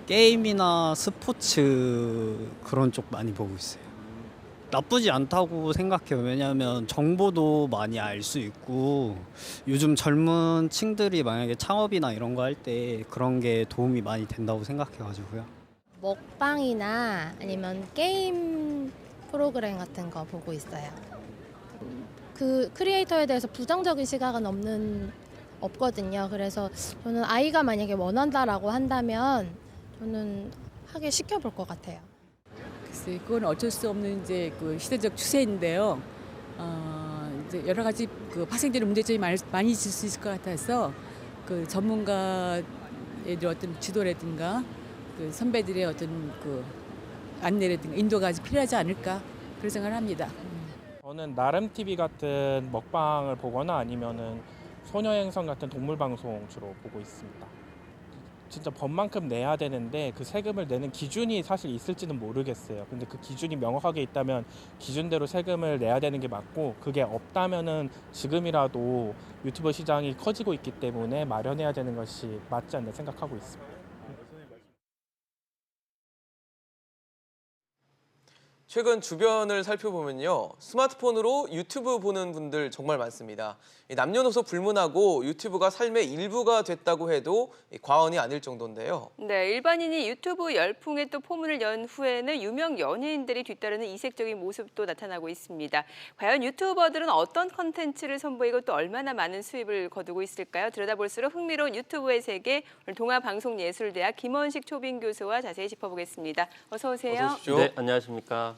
게임이나 스포츠 그런 쪽 많이 보고 있어요. 나쁘지 않다고 생각해요. 왜냐하면 정보도 많이 알 수 있고 요즘 젊은 층들이 만약에 창업이나 이런 거 할 때 그런 게 도움이 많이 된다고 생각해가지고요. 먹방이나 아니면 게임 프로그램 같은 거 보고 있어요. 그 크리에이터에 대해서 부정적인 시각은 없거든요. 그래서 저는 아이가 만약에 원한다라고 한다면 저는 하게 시켜볼 것 같아요. 글쎄, 그건 어쩔 수 없는 이제 그 시대적 추세인데요. 이제 여러 가지 그 파생되는 문제점이 많이 있을 수 있을 것 같아서 그 전문가의 어떤 지도라든가 그 선배들의 어떤 그 안내라든가 인도가 아주 필요하지 않을까 그런 생각을 합니다. 저는 나름 TV 같은 먹방을 보거나 아니면은 소녀행성 같은 동물 방송 주로 보고 있습니다. 진짜 법만큼 내야 되는데 그 세금을 내는 기준이 사실 있을지는 모르겠어요. 근데 그 기준이 명확하게 있다면 기준대로 세금을 내야 되는 게 맞고, 그게 없다면은 지금이라도 유튜버 시장이 커지고 있기 때문에 마련해야 되는 것이 맞지 않나 생각하고 있습니다. 최근 주변을 살펴보면요, 스마트폰으로 유튜브 보는 분들 정말 많습니다. 남녀노소 불문하고 유튜브가 삶의 일부가 됐다고 해도 과언이 아닐 정도인데요. 네, 일반인이 유튜브 열풍에 또 포문을 연 후에는 유명 연예인들이 뒤따르는 이색적인 모습도 나타나고 있습니다. 과연 유튜버들은 어떤 컨텐츠를 선보이고 또 얼마나 많은 수입을 거두고 있을까요? 들여다볼수록 흥미로운 유튜브의 세계, 오늘 동아방송예술대학 김원식 초빙 교수와 자세히 짚어보겠습니다. 어서 오세요. 어서 오십시오. 네, 안녕하십니까.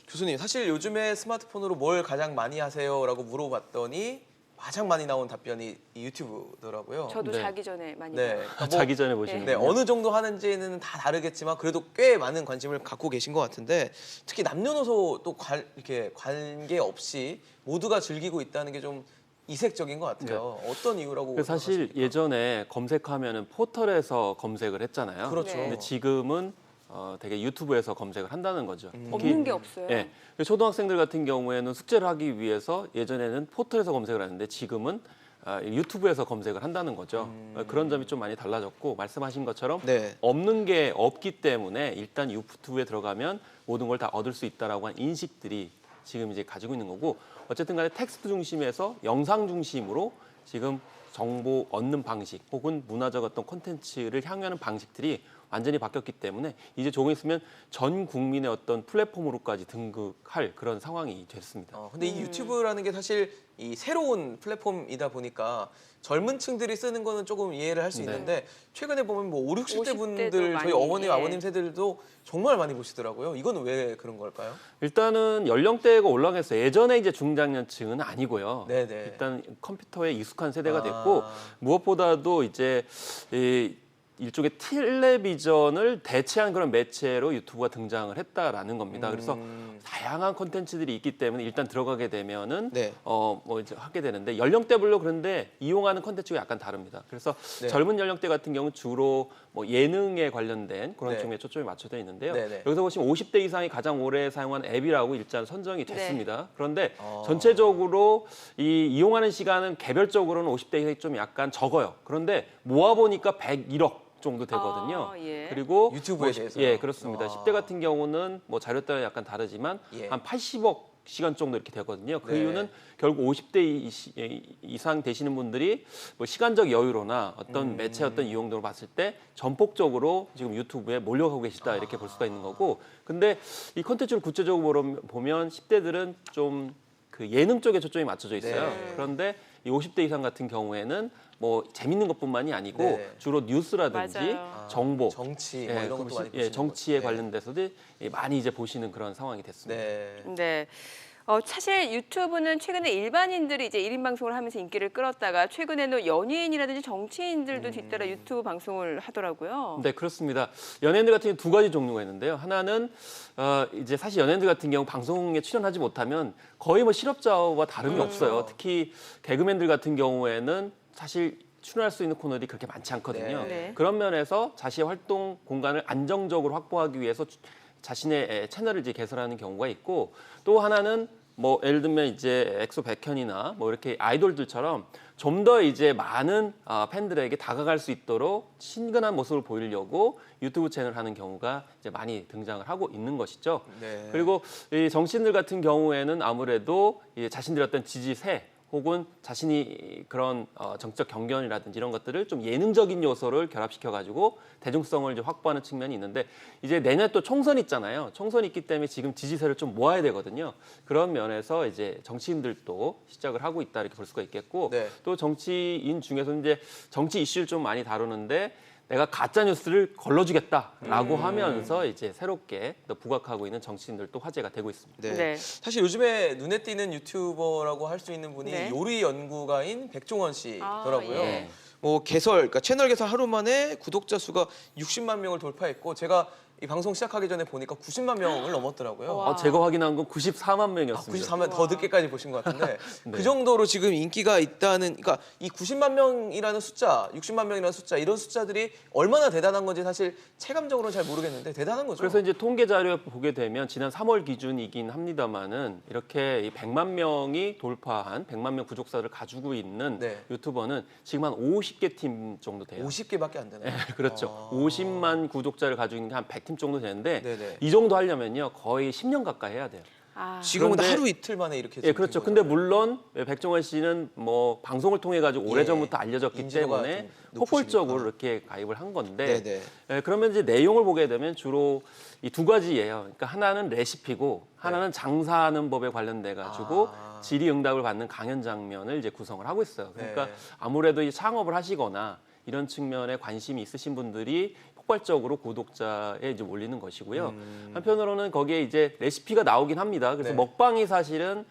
교수님, 사실 요즘에 스마트폰으로 뭘 가장 많이 하세요? 라고 물어봤더니 가장 많이 나온 답변이 이 유튜브더라고요. 저도 네. 자기 전에 많이 네, 봐요. 그러니까 뭐, 자기 전에 보시는 네, 어느 정도 하는지는 다 다르겠지만 그래도 꽤 많은 관심을 갖고 계신 것 같은데, 특히 남녀노소 또 이렇게 관계 없이 모두가 즐기고 있다는 게 좀 이색적인 것 같아요. 어떤 이유라고 사실 생각하십니까? 예전에 검색하면은 포털에서 검색을 했잖아요. 그렇죠. 네. 근데 지금은 되게 유튜브에서 검색을 한다는 거죠. 없는 게 없어요. 예, 초등학생들 같은 경우에는 숙제를 하기 위해서 예전에는 포털에서 검색을 하는데 지금은 유튜브에서 검색을 한다는 거죠. 그런 점이 좀 많이 달라졌고, 말씀하신 것처럼 네. 없는 게 없기 때문에 일단 유튜브에 들어가면 모든 걸 다 얻을 수 있다라고 한 인식들이 지금 이제 가지고 있는 거고, 어쨌든 간에 텍스트 중심에서 영상 중심으로 지금 정보 얻는 방식 혹은 문화적 어떤 콘텐츠를 향유하는 방식들이 완전히 바뀌었기 때문에 이제 조금 있으면 전 국민의 어떤 플랫폼으로까지 등극할 그런 상황이 됐습니다. 근데 이 유튜브라는 게 사실 이 새로운 플랫폼이다 보니까 젊은 층들이 쓰는 거는 조금 이해를 할 수 네. 있는데, 최근에 보면 뭐 5, 60대 50대도 분들, 많이, 저희 어머님, 예. 아버님 세대들도 정말 많이 보시더라고요. 이건 왜 그런 걸까요? 일단은 연령대가 올라가서 예전에 이제 중장년층은 아니고요. 네네. 일단 컴퓨터에 익숙한 세대가 아. 됐고, 무엇보다도 이제 일종의 텔레비전을 대체한 그런 매체로 유튜브가 등장을 했다라는 겁니다. 그래서 다양한 콘텐츠들이 있기 때문에 일단 들어가게 되면은 네. 뭐 이제 하게 되는데, 연령대별로 그런데 이용하는 콘텐츠가 약간 다릅니다. 그래서 네. 젊은 연령대 같은 경우는 주로 뭐 예능에 관련된 그런 네. 쪽에 초점이 맞춰져 있는데요. 네네. 여기서 보시면 50대 이상이 가장 오래 사용한 앱이라고 일단 선정이 됐습니다. 그런데 아. 전체적으로 이용하는 시간은 개별적으로는 50대 이상이 좀 약간 적어요. 그런데 모아보니까 101억 정도 되거든요. 아, 예. 그리고 유튜브에 뭐 대해서요? 예, 그렇습니다. 아. 10대 같은 경우는 뭐 자료 따라 약간 다르지만 예. 한 80억 시간 정도 이렇게 되거든요. 그 네. 이유는 결국 50대 이상 되시는 분들이 뭐 시간적 여유로나 어떤 매체 어떤 이용도로 봤을 때 전폭적으로 지금 유튜브에 몰려가고 계시다, 이렇게 볼 수가 있는 거고, 근데 이 콘텐츠를 구체적으로 보면 10대들은 좀 그 예능 쪽에 초점이 맞춰져 있어요. 네. 그런데 이 50대 이상 같은 경우에는 뭐 재밌는 것뿐만이 아니고 네. 주로 뉴스라든지 맞아요. 정보, 정치 뭐 이런 것도 많이 보시는 정치에 거죠. 네. 관련돼서도 많이 이제 보시는 그런 상황이 됐습니다. 네. 네. 사실 유튜브는 최근에 일반인들이 이제 1인 방송을 하면서 인기를 끌었다가 최근에는 연예인이라든지 정치인들도 뒤따라 유튜브 방송을 하더라고요. 네, 그렇습니다. 연예인들 같은 경우 두 가지 종류가 있는데요. 하나는 이제 사실 연예인들 같은 경우 방송에 출연하지 못하면 거의 뭐 실업자와 다름이 없어요. 특히 개그맨들 같은 경우에는 사실 출연할 수 있는 코너들이 그렇게 많지 않거든요. 네. 그런 면에서 자신의 활동 공간을 안정적으로 확보하기 위해서 자신의 채널을 이제 개설하는 경우가 있고, 또 하나는 뭐 예를 들면 이제 엑소 백현이나 뭐 이렇게 아이돌들처럼 좀 더 이제 많은 팬들에게 다가갈 수 있도록 친근한 모습을 보이려고 유튜브 채널을 하는 경우가 이제 많이 등장을 하고 있는 것이죠. 네. 그리고 이 정치인들 같은 경우에는 아무래도 이 자신들의 어떤 지지세 혹은 자신이 그런 정치적 경견이라든지 이런 것들을 좀 예능적인 요소를 결합시켜 가지고 대중성을 이제 확보하는 측면이 있는데 이제 내년 또 총선 있잖아요. 총선이 있기 때문에 지금 지지세를 좀 모아야 되거든요. 그런 면에서 이제 정치인들도 시작을 하고 있다 이렇게 볼 수가 있겠고 네. 또 정치인 중에서 이제 정치 이슈를 좀 많이 다루는데 내가 가짜 뉴스를 걸러주겠다라고 하면서 이제 새롭게 또 부각하고 있는 정치인들도 화제가 되고 있습니다. 네. 네. 사실 요즘에 눈에 띄는 유튜버라고 할 수 있는 분이 네. 요리 연구가인 백종원 씨더라고요. 아, 예. 뭐 그러니까 채널 개설 하루 만에 구독자 수가 60만 명을 돌파했고 제가 이 방송 시작하기 전에 보니까 90만 명을 넘었더라고요. 와. 제가 확인한 건 94만 명이었습니다. 94만 더 늦게까지 보신 것 같은데 네. 그 정도로 지금 인기가 있다는 그러니까 이 90만 명이라는 숫자, 60만 명이라는 숫자 이런 숫자들이 얼마나 대단한 건지 사실 체감적으로는 잘 모르겠는데 대단한 거죠. 그래서 이제 통계 자료 보게 되면 지난 3월 기준이긴 합니다만은 이렇게 이 100만 명이 돌파한 100만 명 구독자를 가지고 있는 네. 유튜버는 지금 한 50개 팀 정도 돼요. 50개밖에 안 되나요? 그렇죠. 아. 50만 구독자를 가지고 있는 게 한 100팀 정도 되는데 네네. 이 정도 하려면요 거의 10년 가까이 해야 돼요. 아, 지금은 그런데- 하루 이틀 만에 이렇게 예, 그렇죠. 근데 물론 백종원 씨는 뭐 방송을 통해 가지고 오래전부터 알려졌기 인지도가 때문에 좀 폭발적으로 높으시니까. 이렇게 가입을 한 건데 네네. 그러면 이제 내용을 보게 되면 주로 이 두 가지예요. 그러니까 하나는 레시피고 하나는 장사하는 법에 관련돼 가지고 아. 질의응답을 받는 강연 장면을 이제 구성을 하고 있어요. 그러니까 네. 아무래도 이 창업을 하시거나 이런 측면에 관심이 있으신 분들이 폭발적으로 구독자에 이제 몰리는 것이고요. 한편으로는 거기에 이제 레시피가 나오긴 합니다. 그래서 네. 먹방이 사실은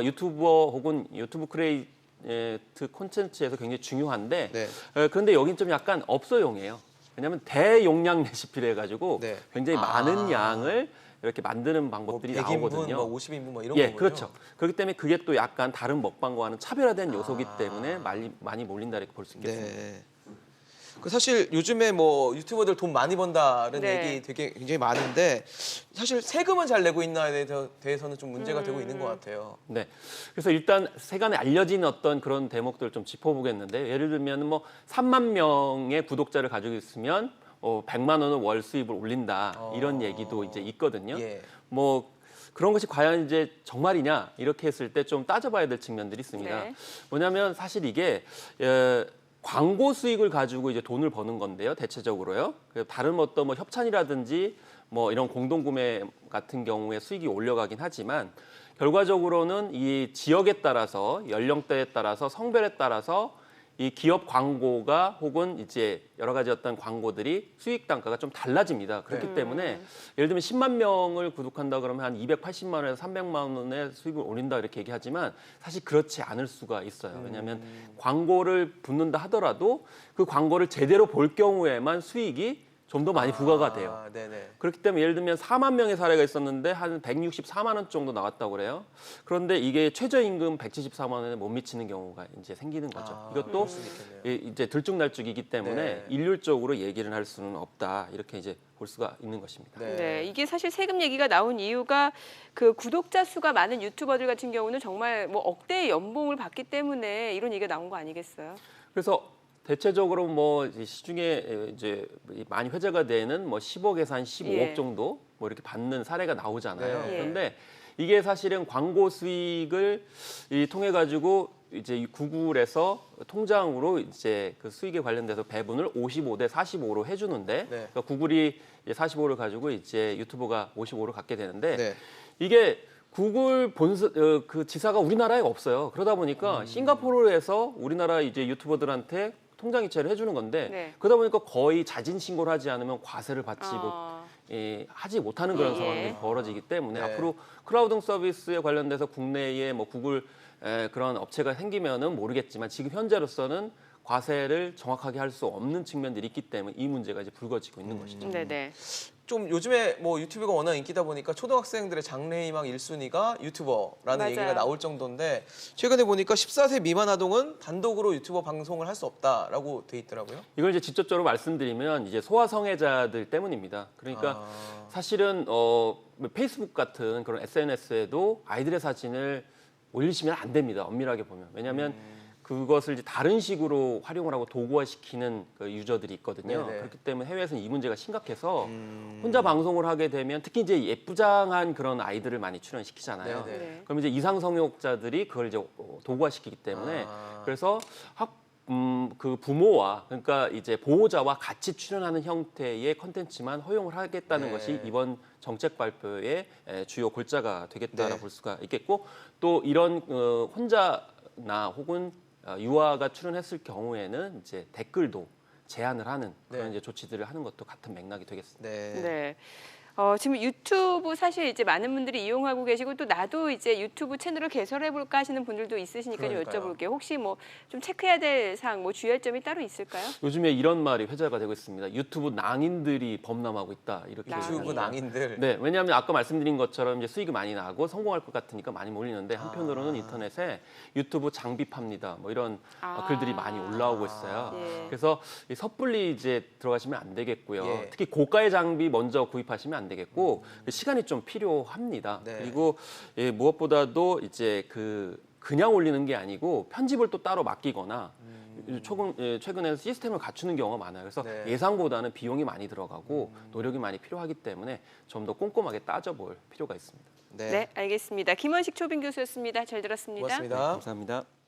유튜버 혹은 유튜브 크리에이트 콘텐츠에서 굉장히 중요한데 네. 그런데 여긴 좀 약간 업소용이에요. 왜냐하면 대용량 레시피를 해가지고 네. 굉장히 아. 많은 양을 이렇게 만드는 뭐 방법들이 100인분, 나오거든요. 뭐 50인분 뭐 이런 예, 거군요. 그렇죠. 그렇기 때문에 그게 또 약간 다른 먹방과는 차별화된 요소이기 때문에 많이 몰린다 이렇게 볼 수 있겠습니다. 네. 그 사실 요즘에 뭐 유튜버들 돈 많이 번다는 네. 얘기 되게 굉장히 많은데 사실 세금은 잘 내고 있나에 대해서는 좀 문제가 되고 있는 것 같아요. 네. 그래서 일단 세간에 알려진 어떤 그런 대목들을 좀 짚어보겠는데 예를 들면 뭐 3만 명의 구독자를 가지고 있으면 100만 원을 월 수입을 올린다 이런 얘기도 이제 있거든요. 예. 뭐 그런 것이 과연 이제 정말이냐 이렇게 했을 때 좀 따져봐야 될 측면들이 있습니다. 네. 뭐냐면 사실 이게 광고 수익을 가지고 이제 돈을 버는 건데요, 대체적으로요. 다른 어떤 뭐 협찬이라든지 뭐 이런 공동구매 같은 경우에 수익이 올려가긴 하지만 결과적으로는 이 지역에 따라서 연령대에 따라서 성별에 따라서 이 기업 광고가 혹은 이제 여러 가지 어떤 광고들이 수익 단가가 좀 달라집니다. 그렇기 네. 때문에 예를 들면 10만 명을 구독한다 그러면 한 280만 원에서 300만 원의 수익을 올린다 이렇게 얘기하지만 사실 그렇지 않을 수가 있어요. 왜냐하면 광고를 붙는다 하더라도 그 광고를 제대로 볼 경우에만 수익이 좀 더 많이 부과가 돼요. 네네. 그렇기 때문에 예를 들면 4만 명의 사례가 있었는데 한 164만 원 정도 나왔다고 그래요. 그런데 이게 최저임금 174만 원에 못 미치는 경우가 이제 생기는 거죠. 이것도 그럴 수도 있겠네요. 이제 들쭉날쭉이기 때문에 네. 일률적으로 얘기를 할 수는 없다. 이렇게 이제 볼 수가 있는 것입니다. 네, 이게 사실 세금 얘기가 나온 이유가 그 구독자 수가 많은 유튜버들 같은 경우는 정말 뭐 억대의 연봉을 받기 때문에 이런 얘기가 나온 거 아니겠어요? 그래서 대체적으로 뭐 시중에 이제 많이 회자가 되는 뭐 10억에서 한 15억 예. 정도 뭐 이렇게 받는 사례가 나오잖아요. 네. 그런데 이게 사실은 광고 수익을 통해 가지고 이제 구글에서 통장으로 이제 그 수익에 관련돼서 배분을 55대 45로 해주는데 네. 그러니까 구글이 이제 45를 가지고 이제 유튜버가 55를 갖게 되는데 네. 이게 구글 그 지사가 우리나라에 없어요. 그러다 보니까 싱가포르에서 우리나라 이제 유튜버들한테 통장 이체를 해주는 건데 네. 그러다 보니까 거의 자진 신고를 하지 않으면 과세를 받지 어, 하지 못하는 그런 예. 상황이 벌어지기 때문에 네. 앞으로 클라우드 서비스에 관련돼서 국내에 뭐 구글 그런 업체가 생기면은 모르겠지만 지금 현재로서는 과세를 정확하게 할 수 없는 측면들이 있기 때문에 이 문제가 이제 불거지고 있는 것이죠. 네네. 좀 요즘에 뭐 유튜브가 워낙 인기다 보니까 초등학생들의 장래희망 1순위가 유튜버라는 맞아요. 얘기가 나올 정도인데 최근에 보니까 14세 미만 아동은 단독으로 유튜버 방송을 할 수 없다라고 돼 있더라고요. 이걸 이제 직접적으로 말씀드리면 이제 소아성애자들 때문입니다. 그러니까 사실은 페이스북 같은 그런 SNS에도 아이들의 사진을 올리시면 안 됩니다. 엄밀하게 보면. 왜냐하면 그것을 이제 다른 식으로 활용을 하고 도구화시키는 그 유저들이 있거든요. 네네. 그렇기 때문에 해외에서는 이 문제가 심각해서 혼자 방송을 하게 되면 특히 이제 예쁘장한 그런 아이들을 많이 출연시키잖아요. 네네. 네. 그럼 이제 이상 성욕자들이 그걸 이제 도구화시키기 때문에 그래서 그 부모와 그러니까 이제 보호자와 같이 출연하는 형태의 컨텐츠만 허용을 하겠다는 네. 것이 이번 정책 발표의 주요 골자가 되겠다라 네. 볼 수가 있겠고 또 이런 혼자나 혹은 유아가 출연했을 경우에는 이제 댓글도 제한을 하는 그런 네. 이제 조치들을 하는 것도 같은 맥락이 되겠습니다. 네. 네. 지금 유튜브 사실 이제 많은 분들이 이용하고 계시고 또 나도 이제 유튜브 채널을 개설해 볼까 하시는 분들도 있으시니까 좀 그러니까요. 여쭤볼게요. 혹시 뭐 좀 체크해야 될 사항, 뭐 주의할 점이 따로 있을까요? 요즘에 이런 말이 회자가 되고 있습니다. 유튜브 낭인들이 범람하고 있다 이렇게. 낭인. 유튜브 낭인들. 네, 왜냐하면 아까 말씀드린 것처럼 이제 수익이 많이 나고 성공할 것 같으니까 많이 몰리는데 한편으로는 인터넷에 유튜브 장비 팝니다. 뭐 이런 글들이 많이 올라오고 있어요. 예. 그래서 이 섣불리 이제 들어가시면 안 되겠고요. 예. 특히 고가의 장비 먼저 구입하시면 안 되겠고 시간이 좀 필요합니다. 네. 그리고 무엇보다도 이제 그냥 올리는 게 아니고 편집을 또 따로 맡기거나 최근에는 시스템을 갖추는 경우가 많아요. 그래서 네. 예상보다는 비용이 많이 들어가고 노력이 많이 필요하기 때문에 좀 더 꼼꼼하게 따져볼 필요가 있습니다. 네. 네, 알겠습니다. 김원식 초빙 교수였습니다. 잘 들었습니다. 고맙습니다. 감사합니다.